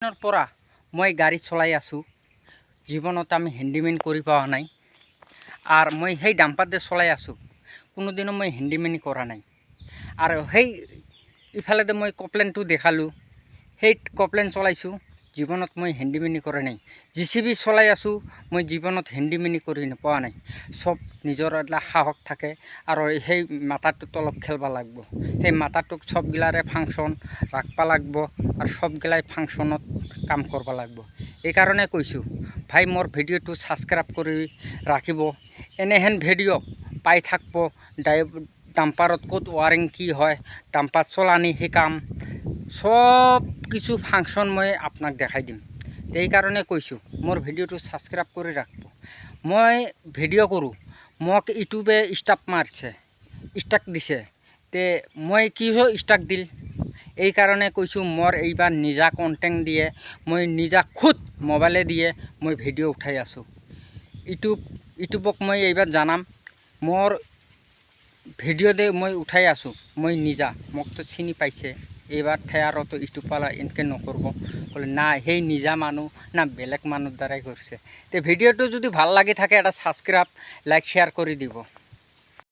দিনৰ পৰা মই গাড়ী চলাই আছোঁ। জীৱনত আমি হেণ্ডিমেন কৰি পোৱা নাই। আৰ মই সেই ডাম্পাৰতে চলাই আছোঁ, কোনোদিনো মই হেণ্ডিমেনি কৰা নাই। আৰু সেই ইফালেতে মই কপ্লেনটো দেখালোঁ, সেই কপ্লেন চলাইছোঁ, জীৱনত মই হেণ্ডিমেনি কৰা নাই। JCB চলাই আছোঁ, মই জীৱনত হেণ্ডিমেনি কৰি পোৱা নাই। চব নিজৰ এটা সাহস থাকে আৰু সেই মাথাটোত অলপ খেলব লাগিব। সেই মাথাটোক চবগিলাৰে ফাংচন ৰাখবা লাগিব আৰু চবগিলাই ফাংচনত কাম কৰিব লাগিব। এইকাৰণে কৈছোঁ, ভাই মোৰ ভিডিঅ'টো ছাবস্ক্ৰাইব কৰি ৰাখিব। এনেহেন ভিডিঅ' পাই থাকিব। ডাম্পাৰত ক'ত ৱাৰিং কি হয়, ডাম্পাৰ চলানি শিকাম, সব কিছু ফাংচন মই আপোনাক দেখাই দিম। এইকাৰণে কৈছোঁ, মোৰ ভিডিঅ'টো ছাবস্ক্ৰাইব কৰি ৰাখিব। মই ভিডিঅ' কৰোঁ, মোক ইউটিউবে ষ্টাক দিছে। তে মই কিয় ষ্টাক দিল? এইকাৰণে কৈছোঁ, মোৰ এইবাৰ নিজা কণ্টেণ্ট দিয়ে, মই নিজা খুদ মোবাইলে দিয়ে মই ভিডিঅ' উঠাই আছোঁ। ইউটিউবক মই এইবাৰ জানাম, মোৰ ভিডিঅ'তে মই উঠাই আছোঁ, মই নিজা, মোকতো চিনি পাইছে। এইবাৰ ঠেয়াৰতো ইউটিউবৱালা এনেকৈ নকৰিব, বোলে না সেই নিজা মানুহ না বেলেগ মানুহৰ দ্বাৰাই কৰিছে। তে ভিডিঅ'টো যদি ভাল লাগি থাকে, এটা ছাবস্ক্ৰাইব লাইক শ্বেয়াৰ কৰি দিব।